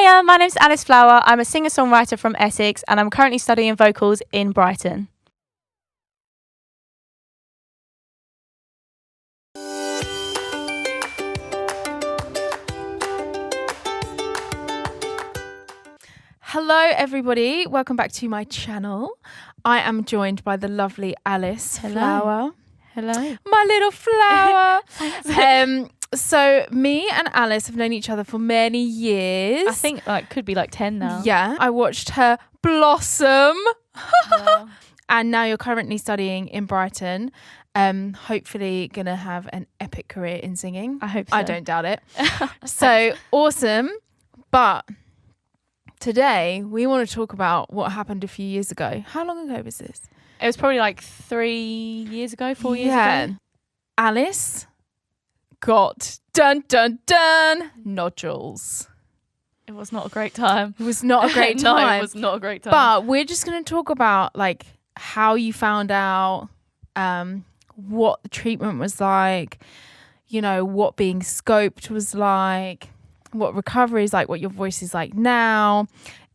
Hiya, my name's Alice Flower. I'm a singer-songwriter from Essex and I'm currently studying vocals in Brighton. Hello everybody, welcome back to my channel. I am joined by the lovely Alice Flower. Hello. My little flower. So me and Alice have known each other for many years. I think could be 10 now. Yeah. I watched her blossom. Wow. And now you're currently studying in Brighton. Hopefully gonna have an epic career in singing. I hope so. I don't doubt it. So awesome. But today we want to talk about what happened a few years ago. How long ago was this? It was probably 3 years ago, 4 years ago. Alice got nodules. It was not a great time. It was not a great time. No, it was not a great time. But we're just going to talk about how you found out, what the treatment was like, what being scoped was like, what recovery is like, what your voice is like now,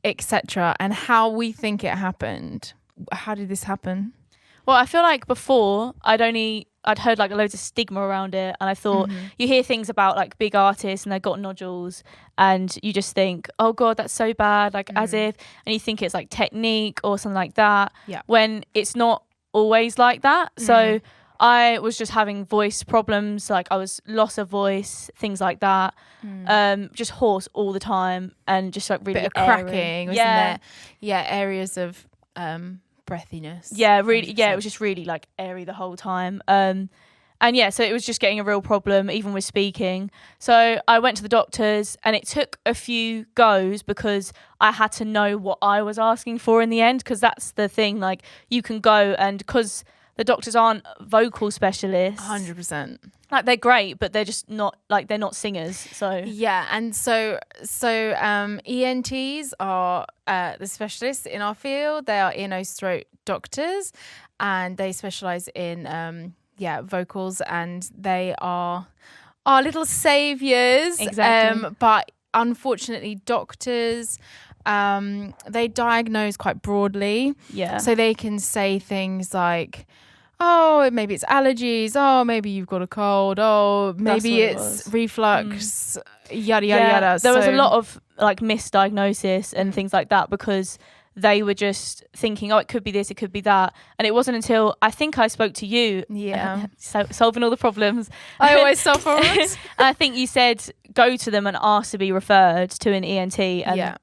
etc., and how we think it happened. How did this happen? Well, I feel like before I'd heard loads of stigma around it, and I thought you hear things about big artists and they got nodules and you just think, oh god, that's so bad, as if, and you think it's technique or something like that, when it's not always like that. So I was just having voice problems, I was loss of voice, things like that, just hoarse all the time and just really bit of cracking, wasn't there? Yeah, areas of breathiness. Yeah, really. 100%. Yeah, it was just really airy the whole time. And yeah, so it was just getting a real problem, even with speaking. So I went to the doctors, and it took a few goes because I had to know what I was asking for in the end. Because that's the thing, you can go, and because the doctors aren't vocal specialists, 100%. They're great, but they're just not they're not singers. So yeah, and so ENTs are the specialists in our field. They are ear, nose, throat doctors, and they specialize in vocals, and they are our little saviors. Exactly. But unfortunately, doctors, they diagnose quite broadly. Yeah. So they can say things like, oh, maybe it's allergies. Oh, maybe you've got a cold. Oh, maybe it's reflux. Yada, yada, yada. There was a lot of misdiagnosis and things like that because they were just thinking, oh, it could be this, it could be that. And it wasn't until I think I spoke to you, solving all the problems. I always solve problems. And I think you said go to them and ask to be referred to an ENT, and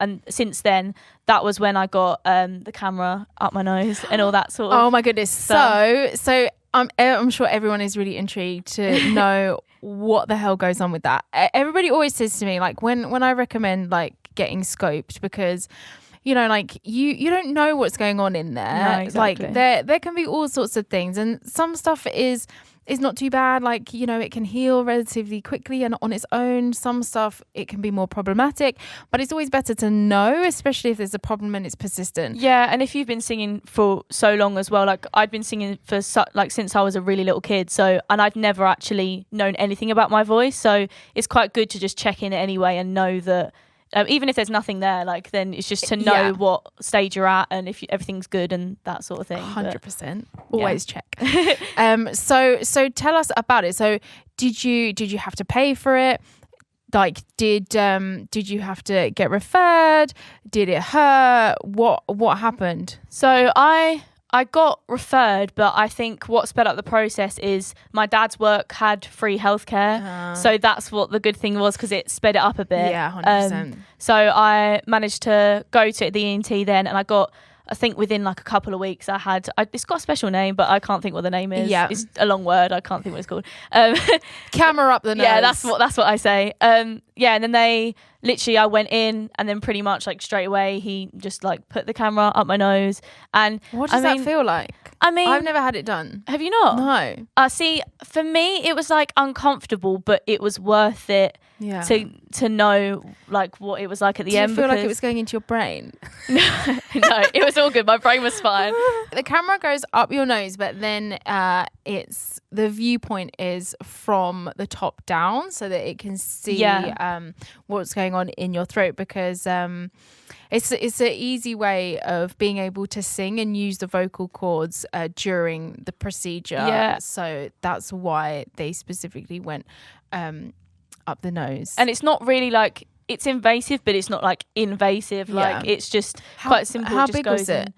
and since then that was when I got the camera up my nose and all that sort of. Oh my goodness! So I'm sure everyone is really intrigued to know what the hell goes on with that. Everybody always says to me when I recommend getting scoped, because you don't know what's going on in there. No, exactly. There can be all sorts of things, and some stuff is not too bad. It can heal relatively quickly and on its own. Some stuff, it can be more problematic, but it's always better to know, especially if there's a problem and it's persistent. Yeah, and if you've been singing for so long as well, I'd been singing for since I was a really little kid, and I'd never actually known anything about my voice, so it's quite good to just check in anyway and know that even if there's nothing there, then it's just to know what stage you're at and if everything's good and that sort of thing. 100%. Always check. So tell us about it. So did you have to pay for it? Did you have to get referred? Did it hurt? What happened? So I got referred, but I think what sped up the process is my dad's work had free healthcare. So that's what the good thing was, because it sped it up a bit. Yeah, 100%. So I managed to go to the ENT then, and I got, I think within a couple of weeks, it's got a special name, but I can't think what the name is. Yeah. It's a long word. I can't think what it's called. Camera up the nose. Yeah, that's what I say. And then I went in, and then pretty much straight away he just put the camera up my nose. And what does that feel like? I mean, I've never had it done. Have you not? No. See, for me it was uncomfortable, but it was worth it to know like what it was like at the end. Did you feel like it was going into your brain? No, it was all good. My brain was fine. The camera goes up your nose, but then it's the viewpoint is from the top down, so that it can see what's going on in your throat, because it's an easy way of being able to sing and use the vocal cords during the procedure. Yeah. So that's why they specifically went up the nose. And it's not really like, it's invasive, but it's not like invasive. Like it's just quite simple. How it just big goes was it?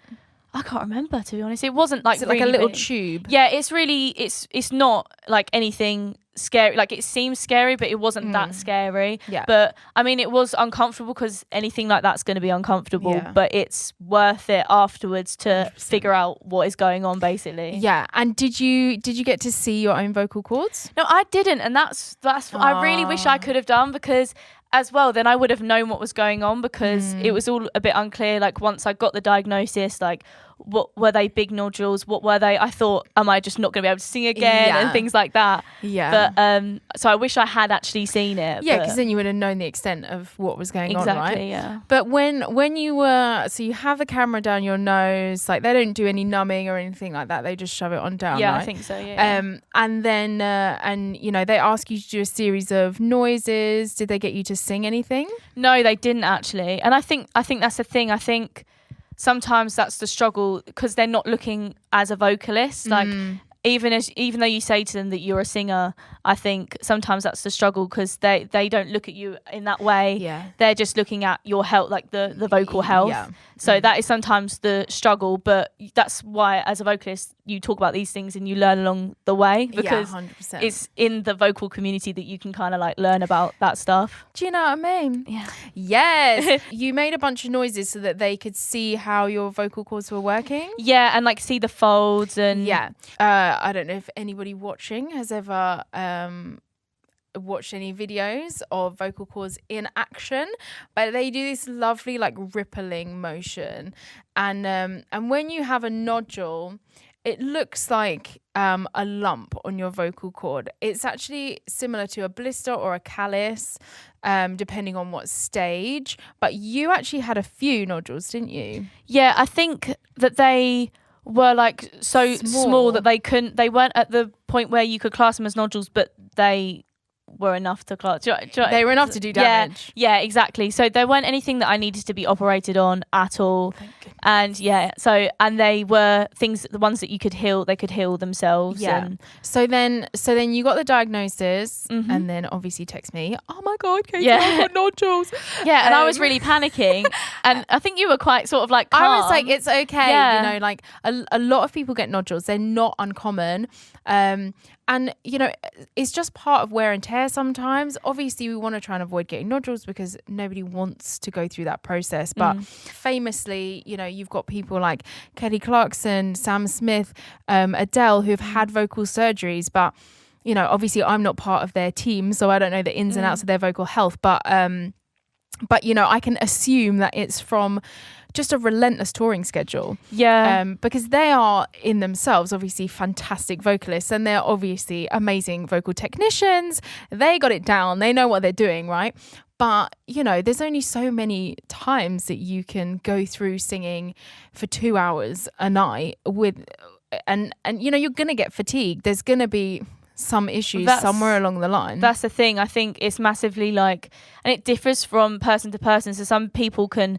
I can't remember, to be honest. It wasn't like, Is it really like a little big. tube? Yeah, it's really, it's not like anything scary. Like it seems scary, but it wasn't that scary. Yeah. But I mean, it was uncomfortable, because anything like that's going to be uncomfortable. Yeah. But it's worth it afterwards to 100%. figure out what is going on, basically. Yeah. And did you get to see your own vocal cords? No, I didn't, and that's I really wish I could have done, because as well then I would have known what was going on, because it was all a bit unclear. Like once I got the diagnosis, like what were they, big nodules, what were they? I thought, am I just not going to be able to sing again, and things like that. Yeah. But so I wish I had actually seen it. Yeah, because then you would have known the extent of what was going on, right? Exactly, yeah. But when you were, so you have the camera down your nose, like they don't do any numbing or anything like that. They just shove it on down, Yeah, right? I think so, yeah. And then, and you know, they ask you to do a series of noises. Did they get you to sing anything? No, they didn't actually. And I think that's the thing. I think sometimes that's the struggle, because they're not looking as a vocalist. Like even though you say to them that you're a singer, I think sometimes that's the struggle, because they don't look at you in that way. Yeah. They're just looking at your health, like the vocal health. Yeah. So that is sometimes the struggle, but that's why as a vocalist you talk about these things and you learn along the way, because 100%. it's in the vocal community that you can kind of like learn about that stuff. Do you know what I mean? Yeah. Yes. You made a bunch of noises so that they could see how your vocal cords were working. Yeah, and like see the folds and Yeah. I don't know if anybody watching has ever watched any videos of vocal cords in action, but they do this lovely like rippling motion, and when you have a nodule, it looks like a lump on your vocal cord. It's actually similar to a blister or a callus, depending on what stage. But you actually had a few nodules, didn't you? Yeah, I think that they were like so small that they weren't at the point where you could class them as nodules, but they were enough to class. They were enough to do damage. Yeah, exactly. So there weren't anything that I needed to be operated on at all. And they were things, the ones that you could heal, they could heal themselves. Yeah. And so then you got the diagnosis, and then obviously text me, oh my God, Katy, I've got nodules. Yeah, and I was really panicking. And I think you were quite sort of like calm. I was like, it's okay. Yeah. You know, like a lot of people get nodules. They're not uncommon. And, you know, it's just part of wear and tear sometimes. Obviously, we want to try and avoid getting nodules because nobody wants to go through that process. But famously, you know, you've got people like Kelly Clarkson, Sam Smith, Adele, who've had vocal surgeries. But, you know, obviously I'm not part of their team, so I don't know the ins and outs of their vocal health. But you know, I can assume that it's from just a relentless touring schedule. Yeah. Because they are in themselves obviously fantastic vocalists, and they're obviously amazing vocal technicians. They got it down. They know what they're doing, right? But, you know, there's only so many times that you can go through singing for 2 hours a night and you know, you're going to get fatigued. There's going to be some issues somewhere along the line. That's the thing. I think it's massively like, and it differs from person to person. So some people can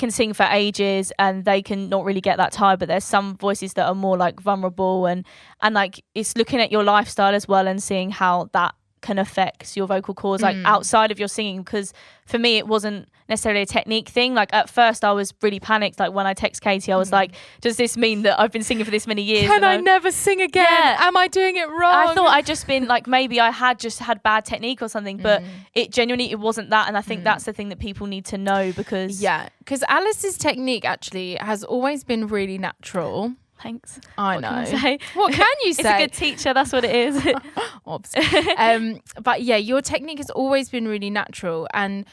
sing for ages and they can not really get that tired, but there's some voices that are more like vulnerable, and like it's looking at your lifestyle as well and seeing how that can affect your vocal cords, like outside of your singing. Because for me, it wasn't necessarily a technique thing. Like at first I was really panicked. Like when I text Katy, I was like, does this mean that I've been singing for this many years? Can I never sing again? Yeah. Am I doing it wrong? I thought I'd just been like, maybe I had just had bad technique or something, but it genuinely, it wasn't that. And I think that's the thing that people need to know, because Alice's technique actually has always been really natural. Thanks. I what know. Can I say? What can you say? It's a good teacher. That's what it is. But yeah, your technique has always been really natural, and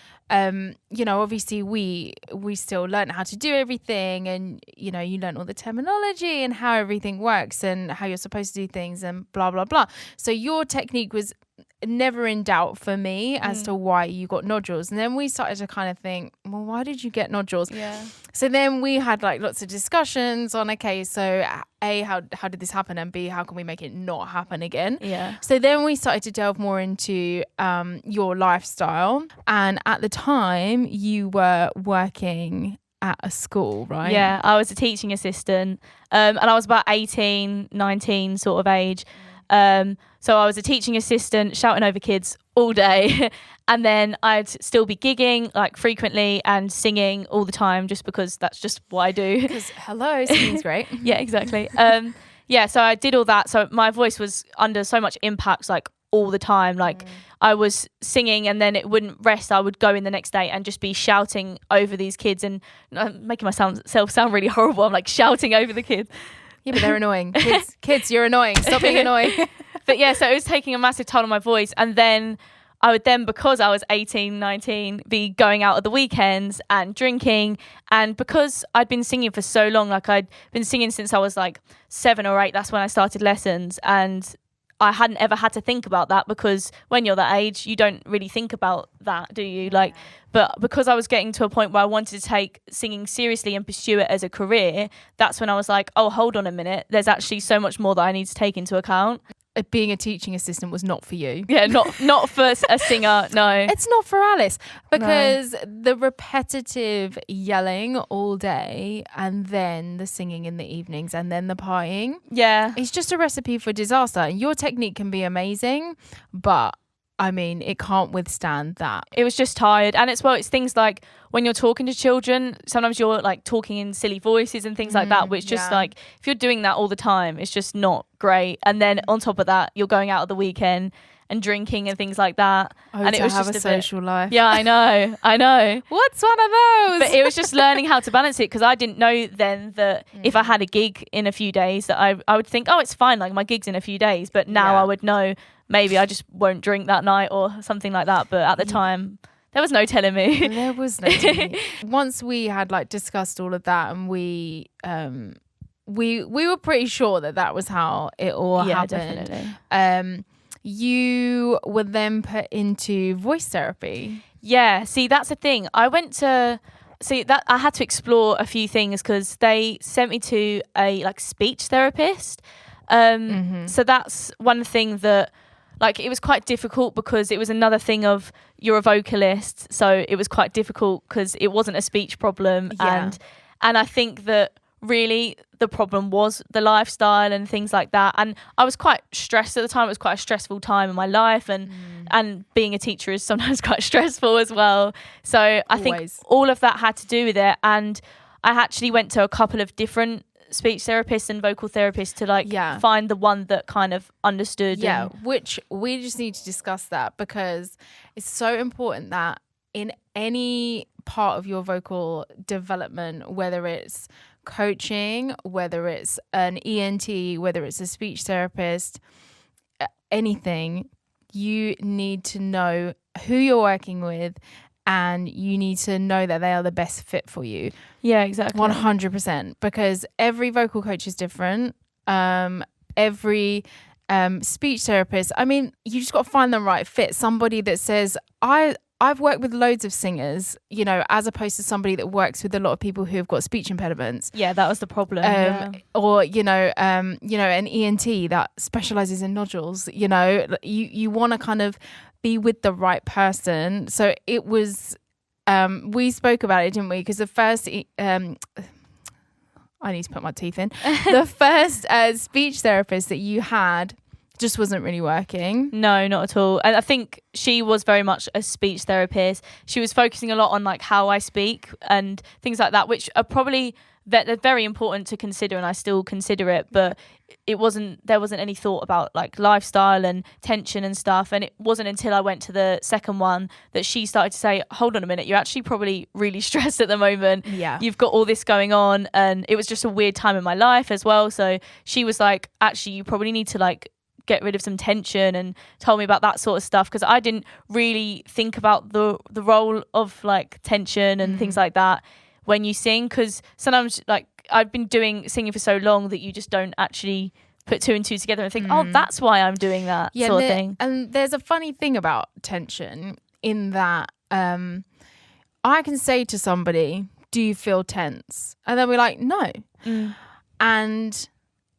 you know, obviously we still learn how to do everything, and you know, you learn all the terminology and how everything works and how you're supposed to do things and blah blah blah. So your technique was never in doubt for me as to why you got nodules. And then we started to kind of think, well, why did you get nodules? Yeah. So then we had like lots of discussions on, okay, so A, how did this happen? And B, how can we make it not happen again? Yeah. So then we started to delve more into your lifestyle. And at the time you were working at a school, right? Yeah, I was a teaching assistant, and I was about 18, 19 sort of age. So I was a teaching assistant shouting over kids all day. And then I'd still be gigging like frequently and singing all the time, just because that's just what I do. Because hello, singing's great. Yeah, exactly. Yeah, so I did all that. So my voice was under so much impact like all the time. Like I was singing and then it wouldn't rest. I would go in the next day and just be shouting over these kids and making myself sound really horrible. I'm like shouting over the kids. Yeah, but they're annoying. Kids, you're annoying. Stop being annoying. But yeah, so it was taking a massive toll on my voice. And then I would then, because I was 18, 19, be going out at the weekends and drinking. And because I'd been singing for so long, like I'd been singing since I was like 7 or 8, that's when I started lessons. And I hadn't ever had to think about that, because when you're that age, you don't really think about that, do you? Like, but because I was getting to a point where I wanted to take singing seriously and pursue it as a career, that's when I was like, oh, hold on a minute. There's actually so much more that I need to take into account. Being a teaching assistant was not for you. Yeah, not for a singer, no. It's not for Alice, because the repetitive yelling all day and then the singing in the evenings and then the partying. Yeah. It's just a recipe for disaster. Your technique can be amazing, but I mean, it can't withstand that. It was just tired. And it's things like when you're talking to children, sometimes you're like talking in silly voices and things like that, which just like, if you're doing that all the time, it's just not great. And then on top of that, you're going out at the weekend and drinking and things like that. And it was just a social life. Yeah, I know. What's one of those? But it was just learning how to balance it, because I didn't know then that if I had a gig in a few days, that I would think, oh, it's fine, like my gig's in a few days. But now I would know maybe I just won't drink that night or something like that. But at the time, there was no telling me. There was no telling me. Once we had like discussed all of that, and we were pretty sure that was how it all happened. Definitely. You were then put into voice therapy. Yeah, see, that's the thing. I had to explore a few things, because they sent me to a like speech therapist. So that's one thing that, like, it was quite difficult, because it was another thing of, you're a vocalist, so it was quite difficult because it wasn't a speech problem. And I think that really the problem was the lifestyle and things like that. And I was quite stressed at the time. It was quite a stressful time in my life, and being a teacher is sometimes quite stressful as well. So I think all of that had to do with it. And I actually went to a couple of different speech therapists and vocal therapists to find the one that kind of understood. Yeah, which we just need to discuss that, because it's so important that in any part of your vocal development, whether it's coaching, whether it's an ENT, whether it's a speech therapist, anything, you need to know who you're working with, and you need to know that they are the best fit for you. Yeah, exactly. 100%, because every vocal coach is different. Every speech therapist, I mean, you just got to find the right fit. Somebody that says, I've worked with loads of singers, you know, as opposed to somebody that works with a lot of people who have got speech impediments. Yeah, that was the problem. Or, you know, an ENT that specializes in nodules. You know, you want to kind of be with the right person. So it was, we spoke about it, didn't we? Because the first, I need to put my teeth in. The first speech therapist that you had just wasn't really working. No, not at all. And I think she was very much a speech therapist. She was focusing a lot on like how I speak and things like that, which are probably they're very important to consider, and I still consider it, but there wasn't any thought about like lifestyle and tension and stuff. And it wasn't until I went to the second one that she started to say, hold on a minute, you're actually probably really stressed at the moment. Yeah, you've got all this going on. And it was just a weird time in my life as well. So she was like, actually, you probably need to like get rid of some tension, and told me about that sort of stuff, because I didn't really think about the role of like tension and things like that when you sing, because sometimes like I've been singing for so long that you just don't actually put two and two together and think, oh, that's why I'm doing that sort of thing. And there's a funny thing about tension in that I can say to somebody, do you feel tense? And then we're like, no. And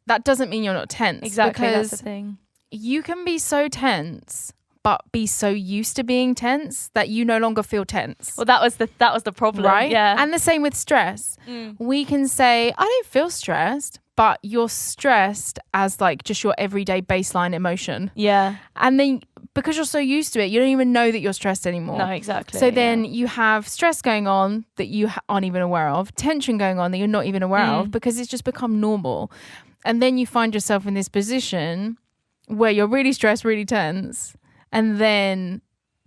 that doesn't mean you're not tense. Exactly, because that's the thing. You can be so tense but be so used to being tense that you no longer feel tense. Well, that was the problem, right? Yeah. And the same with stress. We can say, I don't feel stressed, but you're stressed as like just your everyday baseline emotion. Yeah. And then because you're so used to it, you don't even know that you're stressed anymore. No, exactly. So then you have stress going on that you aren't even aware of, tension going on that you're not even aware of, because it's just become normal. And then you find yourself in this position where you're really stressed, really tense, and then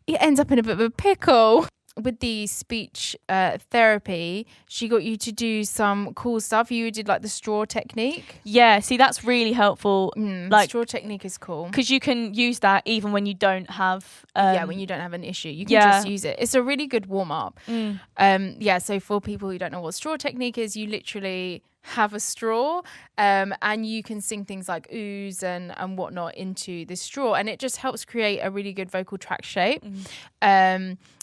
it ends up in a bit of a pickle. With the speech therapy, she got you to do some cool stuff. You did like the straw technique. Yeah, see, that's really helpful. Like straw technique is cool because you can use that even when you don't have when you don't have an issue, you can just use it. It's a really good warm up. So for people who don't know what straw technique is, you literally have a straw and you can sing things like oohs and whatnot into this straw, and it just helps create a really good vocal tract shape.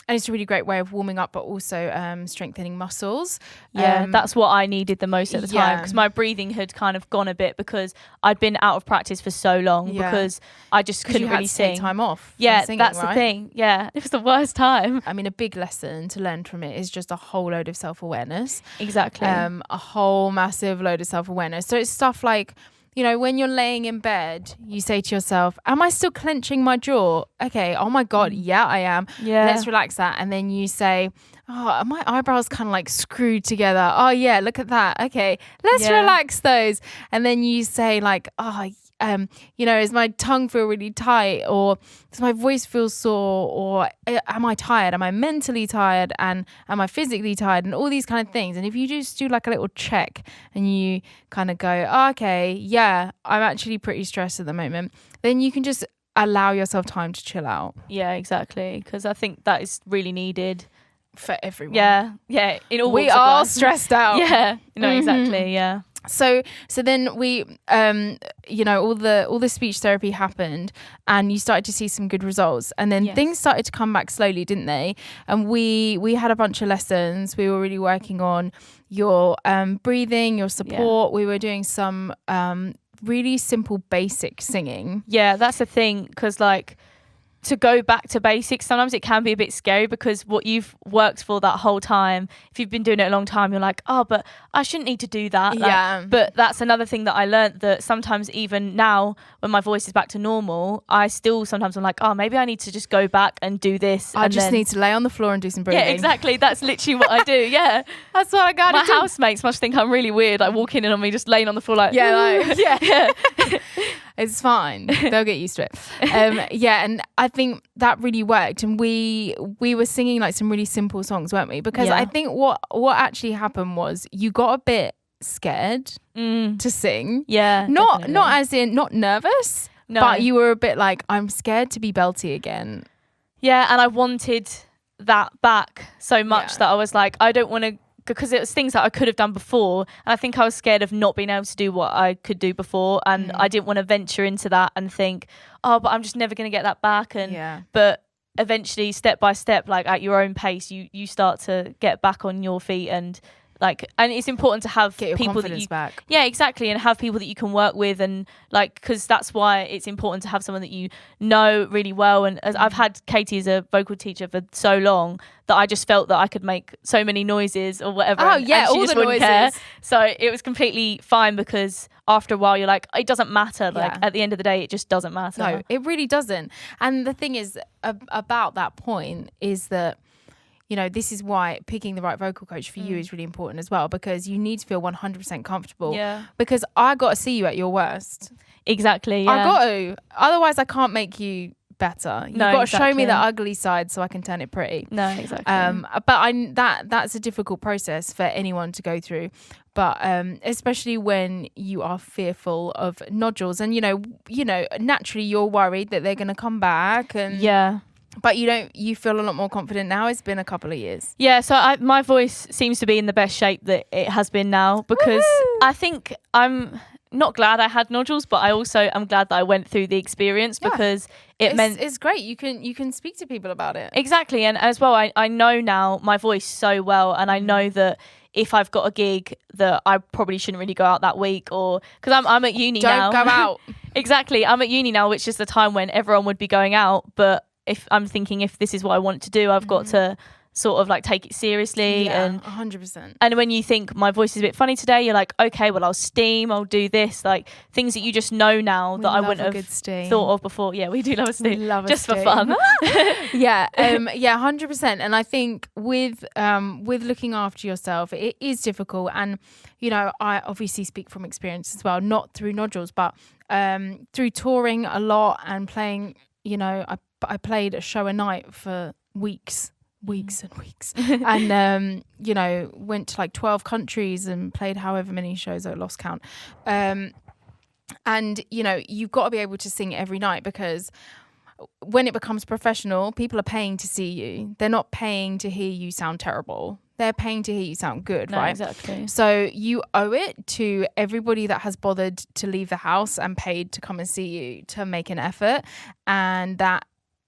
And it's a really great way of warming up, but also strengthening muscles. That's what I needed the most at the time, because my breathing had kind of gone a bit because I'd been out of practice for so long because I just couldn't really sing. Take time off. Singing, that's right? The thing. Yeah, it was the worst time. I mean, a big lesson to learn from it is just a whole load of self-awareness. Exactly. A whole massive load of self-awareness. So it's stuff like, you know, when you're laying in bed, you say to yourself, am I still clenching my jaw? Okay. Oh my God. Yeah, I am. Yeah. Let's relax that. And then you say, oh, are my eyebrows kind of like screwed together? Oh yeah, look at that. Okay. Let's relax those. And then you say like, oh, you know, does my tongue feel really tight, or does my voice feel sore, or am I tired? Am I mentally tired, and am I physically tired, and all these kind of things. And if you just do like a little check and you kind of go, oh, okay, yeah, I'm actually pretty stressed at the moment, then you can just allow yourself time to chill out. Yeah, exactly. Because I think that is really needed for everyone. Yeah. In all we are stressed out. Yeah, no, exactly. Yeah. So then we, you know, all the speech therapy happened, and you started to see some good results, and then things started to come back slowly, didn't they? And we had a bunch of lessons. We were really working on your breathing, your support. We were doing some really simple, basic singing. Yeah, that's the thing, because like, to go back to basics, sometimes it can be a bit scary, because what you've worked for that whole time, if you've been doing it a long time, you're like, oh, but I shouldn't need to do that. Like, but that's another thing that I learned, that sometimes even now when my voice is back to normal, I still sometimes I'm like, oh, maybe I need to just go back and do this. I just need to lay on the floor and do some breathing. Yeah, exactly. That's literally what I do. Yeah. That's what I got to do. My housemates must think I'm really weird, like walking in on me just laying on the floor like, yeah. It's fine. They'll get used to it. And I think that really worked. And we were singing like some really simple songs, weren't we? Because I think what actually happened was you got a bit scared to sing. Yeah. Not as in not nervous, but you were a bit like, I'm scared to be belty again. Yeah, and I wanted that back so much that I was like, I don't want to, because it was things that I could have done before, and I think I was scared of not being able to do what I could do before, and I didn't want to venture into that and think, oh, but I'm just never going to get that back. And but eventually, step by step, like at your own pace, you start to get back on your feet, and like, and it's important to have get your people confidence that you back. Yeah, exactly, and have people that you can work with, and like, because that's why it's important to have someone that you know really well. And as I've had Katy as a vocal teacher for so long that I just felt that I could make so many noises or whatever. Oh and yeah, she all just the wouldn't noises. care. So it was completely fine, because after a while you're like, it doesn't matter. Like at the end of the day, it just doesn't matter. No, it really doesn't. And the thing is about that point is that, you know, this is why picking the right vocal coach for you is really important as well, because you need to feel 100% comfortable. Yeah. Because I got to see you at your worst. Exactly. Yeah. I got to. Otherwise, I can't make you better. You've got to show me the ugly side so I can turn it pretty. No, exactly. But that's a difficult process for anyone to go through. But especially when you are fearful of nodules, and you know, naturally you're worried that they're going to come back, and but you feel a lot more confident now. It's been a couple of years. Yeah, so my voice seems to be in the best shape that it has been now, because I think I'm not glad I had nodules, but I also am glad that I went through the experience because meant it's great. You can speak to people about it. Exactly. And as well, I know now my voice so well, and I know that if I've got a gig that I probably shouldn't really go out that week, or because I'm at uni now. Don't go out. Exactly. I'm at uni now, which is the time when everyone would be going out. But if I'm thinking if this is what I want to do, I've got to sort of like take it seriously. And 100%. And when you think my voice is a bit funny today, you're like, okay, well, I'll steam, I'll do this, like things that you just know now that I wouldn't have thought of before. Yeah, we do love a steam, just for fun. Yeah, 100%. And I think with looking after yourself, it is difficult. And you know, I obviously speak from experience as well, not through nodules, but through touring a lot and playing. You know, I played a show a night for weeks and weeks and you know, went to like 12 countries and played however many shows, I lost count. And you know, you've got to be able to sing every night, because when it becomes professional, people are paying to see you. They're not paying to hear you sound terrible. They're paying to hear you sound good, right? Exactly. So you owe it to everybody that has bothered to leave the house and paid to come and see you to make an effort. And that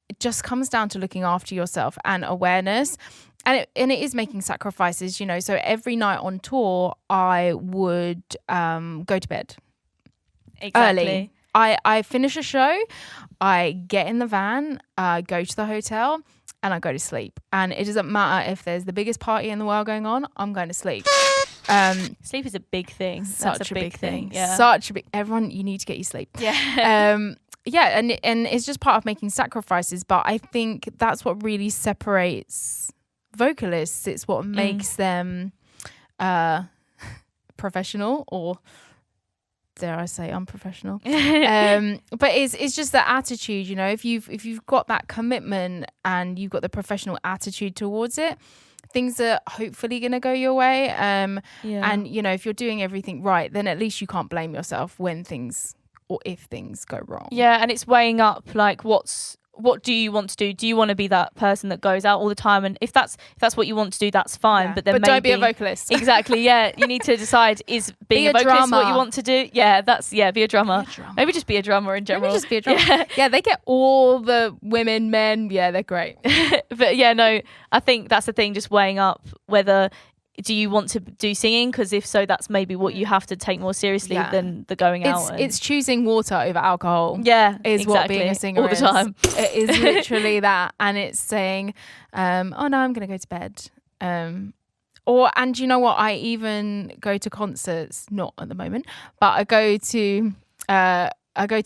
it just comes down to looking after yourself and awareness. And it is making sacrifices, you know. So every night on tour, I would go to bed early. I finish a show, I get in the van, go to the hotel, and I go to sleep. And it doesn't matter if there's the biggest party in the world going on, I'm going to sleep. Sleep is a big thing. Such a big thing. Yeah. Such a big. Everyone, you need to get your sleep. Yeah. Yeah, and it's just part of making sacrifices. But I think that's what really separates vocalists. It's what makes them professional, or dare I say unprofessional. But it's just that attitude, you know. If you've got that commitment and you've got the professional attitude towards it, things are hopefully going to go your way. And you know, if you're doing everything right, then at least you can't blame yourself when things or if things go wrong. Yeah, and it's weighing up like what do you want to do? Do you want to be that person that goes out all the time? And if that's what you want to do, that's fine. Yeah. But then maybe don't be a vocalist. Exactly. Yeah, you need to decide, is being a vocalist what you want to do? Yeah, be a drummer. Maybe just be a drummer in general. Maybe just be a drummer. Yeah, they get all the women, men. Yeah, they're great. But yeah, no, I think that's the thing. Just weighing up whether. Do you want to do singing? Because if so, that's maybe what you have to take more seriously than the going out. It's choosing water over alcohol. Yeah, is exactly. What being a singer all the time. It is literally that, and it's saying, "Oh no, I'm going to go to bed." And you know what? I even go to concerts. Not at the moment, but I go to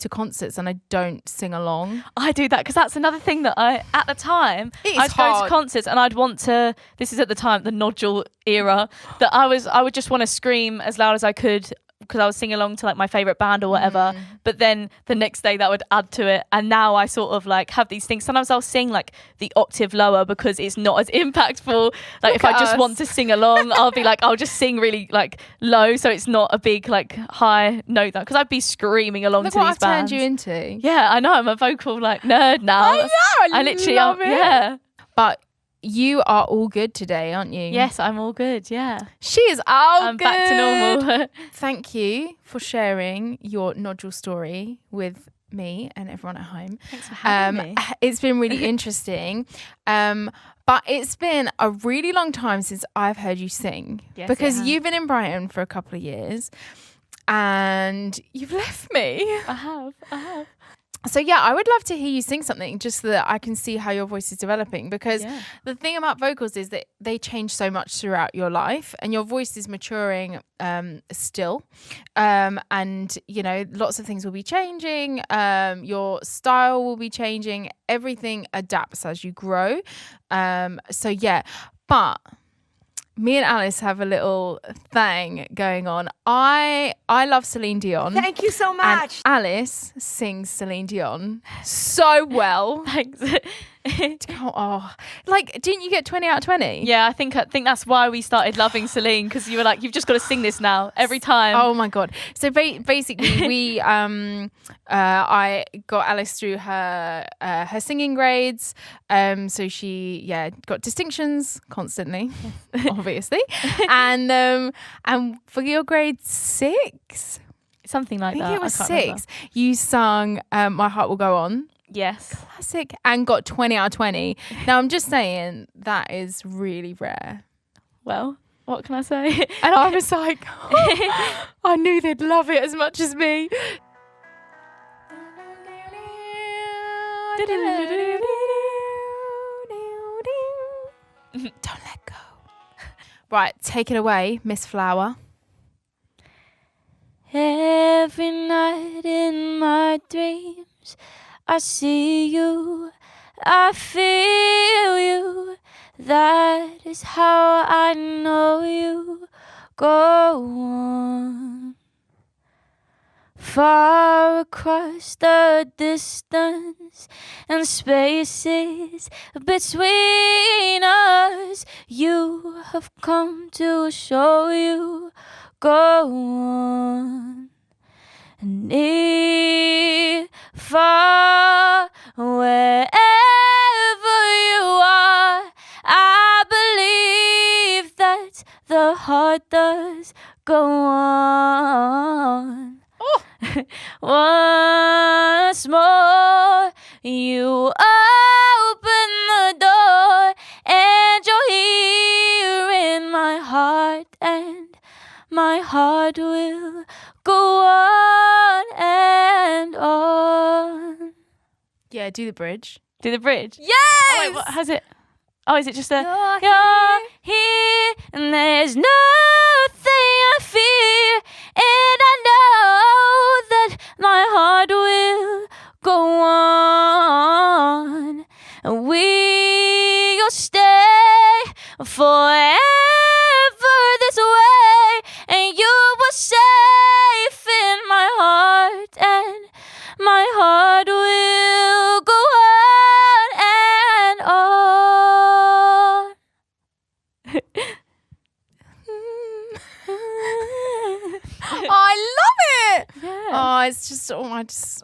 concerts and I don't sing along. I do that because that's another thing that at the time, I'd go to concerts and I'd want to, this is at the time, the nodule era, that I would just want to scream as loud as I could because I was singing along to like my favourite band or whatever. But then the next day that would add to it. And now I sort of like have these things. Sometimes I'll sing like the octave lower because it's not as impactful. Like if I just want to sing along, I'll be like, I'll just sing really like low. So it's not a big like high note because I'd be screaming along to these bands. Look what I've turned you into. Yeah, I know. I'm a vocal like nerd now. I know. I literally love it. Yeah. But you are all good today, aren't you? Yes, I'm all good, yeah. She is all I'm good. back to normal. Thank you for sharing your nodule story with me and everyone at home. Thanks for having me. It's been really interesting. But it's been a really long time since I've heard you sing. Yes, because you've been in Brighton for a couple of years and you've left me. I have. So yeah, I would love to hear you sing something just so that I can see how your voice is developing, because the thing about vocals is that they change so much throughout your life and your voice is maturing still. And you know, lots of things will be changing. Your style will be changing. Everything adapts as you grow. So yeah, but me and Alice have a little thing going on. I love Celine Dion. Thank you so much. And Alice sings Celine Dion so well. Thanks. Like, didn't you get 20 out of 20? Yeah, I think that's why we started loving Celine, because you were like, you've just got to sing this now every time. Oh my god! So basically, we I got Alice through her singing grades. So she got distinctions constantly, obviously, and for your grade 6. Something like that. I think it was can't 6. remember. You sung My Heart Will Go On. Yes. Classic. And got 20 out of 20. Now, I'm just saying that is really rare. Well, what can I say? And I was like, I knew they'd love it as much as me. Don't let go. Right, take it away, Miss Flower. Every night in my dreams, I see you, I feel you. That is how I know you. Go on. Far across the distance and spaces between us, you have come to show you. Go on. Near, far, wherever you are, I believe that the heart does go on. Oh. Once more, you open the door, and you're here in my heart, and my heart will go on and on. Yeah, do the bridge. Do the bridge? Yes! Oh, wait, what has it? Oh, is it just a... You're here, and there's nothing I fear, and I know that my heart will go on, and we'll stay forever this way, and you were safe in my heart, and my heart will go on and on. I love it. Yeah. Oh, it's just, I just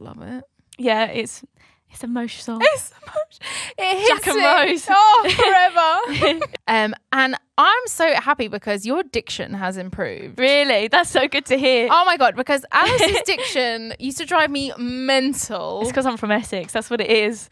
love it. Yeah, it's emotional. It hits Jack and it. Rose. Oh, forever. And I'm so happy because your diction has improved. Really? That's so good to hear. Oh my God, because Alice's diction used to drive me mental. It's because I'm from Essex. That's what it is.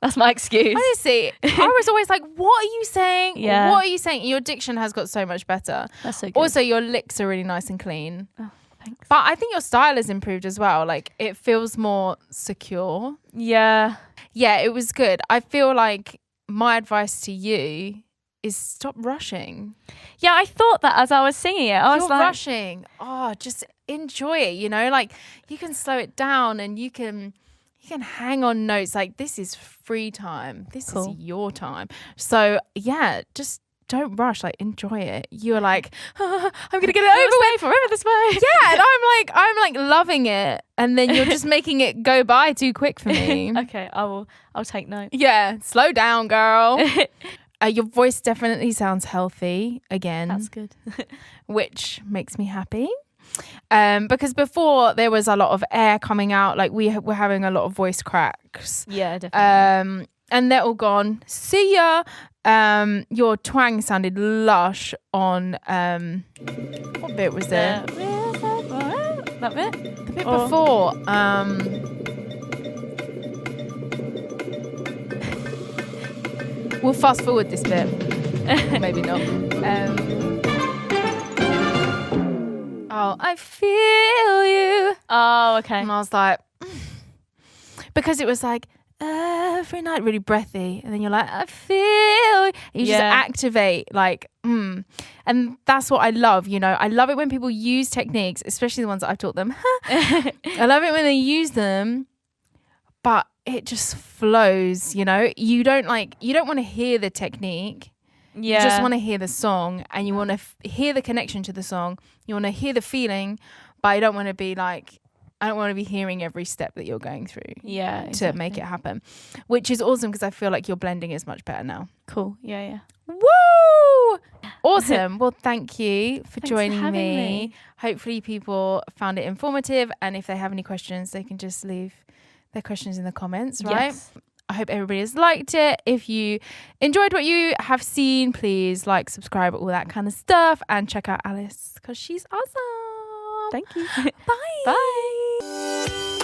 That's my excuse. Honestly, I was always like, what are you saying? Yeah. What are you saying? Your diction has got so much better. That's so good. Also, your licks are really nice and clean. Oh, thanks. But I think your style has improved as well. Like, it feels more secure. Yeah. Yeah, it was good. I feel like my advice to you is stop rushing. Yeah, I thought that as I was singing it. I was You're like... rushing. Oh, just enjoy it, you know? Like, you can slow it down and you can hang on notes. Like, this is free time. This is your time. So, yeah, just don't rush. Like, enjoy it. You're like, I'm going to get it over with. Forever this way. Yeah, and I'm like loving it. And then you're just making it go by too quick for me. Okay, I'll take note. Yeah, slow down, girl. Your voice definitely sounds healthy again. That's good. Which makes me happy. Because before there was a lot of air coming out, like we were having a lot of voice cracks. Yeah, definitely. And they're all gone. See ya. Your twang sounded lush on what bit was there? That bit? The bit before. We'll fast forward this bit. Maybe not. Oh, I feel you. Oh, okay. And I was like, because it was like every night really breathy, and then you're like, I feel you. You just activate like and that's what I love, you know. I love it when people use techniques, especially the ones that I've taught them. I love it when they use them, but it just flows, you know. You don't want to hear the technique. Yeah. You just want to hear the song, and you want to hear the connection to the song. You want to hear the feeling, but I don't want to be hearing every step that you're going through. Yeah. To make it happen, which is awesome because I feel like your blending is much better now. Cool. Yeah. Woo! Awesome. Well, thank you for joining for having me. me. Hopefully people found it informative, and if they have any questions, they can just leave their questions in the comments, right? Yes. I hope everybody has liked it. If you enjoyed what you have seen, please like, subscribe, all that kind of stuff, and check out Alice because she's awesome. Thank you. Bye. Bye.